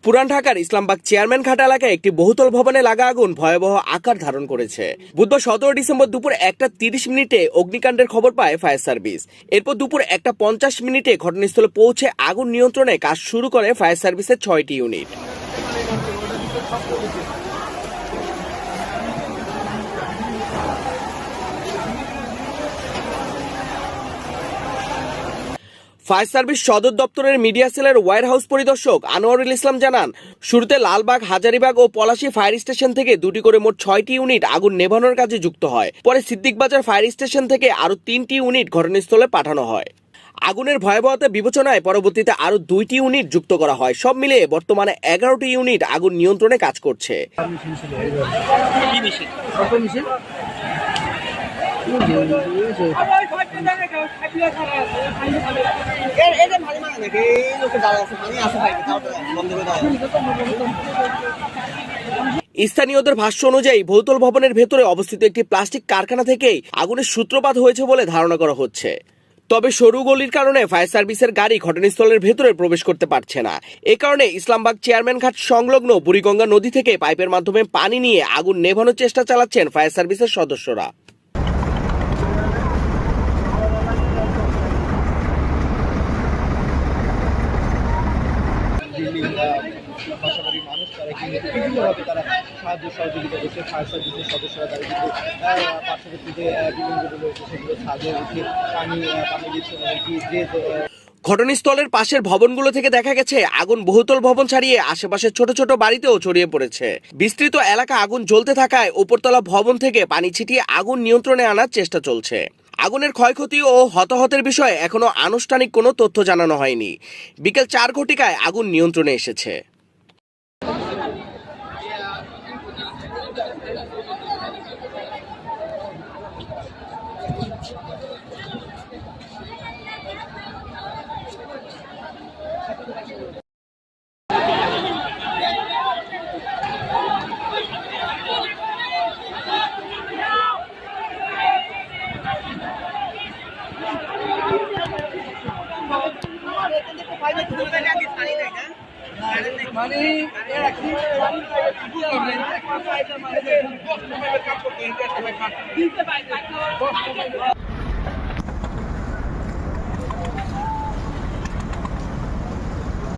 পুরান ঢাকার ইসলামবাগ চেয়ারম্যান ঘাট এলাকায় একটি বহুতল ভবনে লাগা আগুন ভয়াবহ আকার ধারণ করেছে। বুধবার 17 ডিসেম্বর দুপুর 1:30 অগ্নিকাণ্ডের খবর পায় ফায়ার সার্ভিস। এরপর দুপুর 1:50 ঘটনাস্থলে পৌঁছে আগুন নিয়ন্ত্রণে কাজ শুরু করে ফায়ার সার্ভিসের 6টি ইউনিট। ফায়ার সার্ভিস সদর দপ্তরের মিডিয়া সেলের ওয়্যার হাউস পরিদর্শক আনোয়ারুল ইসলাম জানান, শুরুতে লালবাগ, হাজারীবাগ ও পলাশী ফায়ার স্টেশন থেকে দুটি করে মোট 6টি ইউনিট আগুন নেভানোর কাজে যুক্ত হয়। পরে সিদ্দিকবাজার ফায়ার স্টেশন থেকে আরও 3টি ইউনিট ঘটনাস্থলে পাঠানো হয়। আগুনের ভয়াবহতা বিবেচনায় পরবর্তীতে আরও 2টি ইউনিট যুক্ত করা হয়। সব মিলিয়ে বর্তমানে 11টি ইউনিট আগুন নিয়ন্ত্রণে কাজ করছে। স্থানীয়দের ভাষ্য অনুযায়ী বহুতল ভবনের ভেতরে অবস্থিত একটি প্লাস্টিক কারখানা থেকেই আগুনের সূত্রপাত হয়েছে বলে ধারণা করা হচ্ছে। তবে সরু গলির কারণে ফায়ার সার্ভিসের গাড়ি ঘটনাস্থলের ভেতরে প্রবেশ করতে পারছে না। এ কারণে ইসলামবাগ চেয়ারম্যান ঘাট সংলগ্ন বুড়িগঙ্গা নদী থেকে পাইপের মাধ্যমে পানি নিয়ে আগুন নেভানোর চেষ্টা চালাচ্ছেন ফায়ার সার্ভিসের সদস্যরা। পাশাপাশি মানুষ তারা কিন্তু বিভিন্নভাবে তারা সাহায্য সহযোগিতা করছে। ফায়ার সার্ভিসের সদস্যরা তারা কিন্তু পার্শ্ববর্তী যে বিল্ডিংগুলো রয়েছে সেগুলো ছাদে উঠে পানি দিচ্ছে। যে ঘটনাস্থলের পাশের ভবনগুলো থেকে দেখা গেছে আগুন বহুতল ভবন ছাড়িয়ে আশেপাশের ছোট ছোট বাড়িতেও ছড়িয়ে পড়েছে। বিস্তৃত এলাকা আগুন জ্বলতে থাকায় উপরতলা ভবন থেকে পানি ছিটিয়ে আগুন নিয়ন্ত্রণে আনার চেষ্টা চলছে। আগুনের ক্ষয়ক্ষতি ও হতাহতের বিষয়ে এখনো আনুষ্ঠানিক কোনো তথ্য জানানো হয়নি। বিকেল 4 ঘটিকায় আগুন নিয়ন্ত্রণে এসেছে। মানে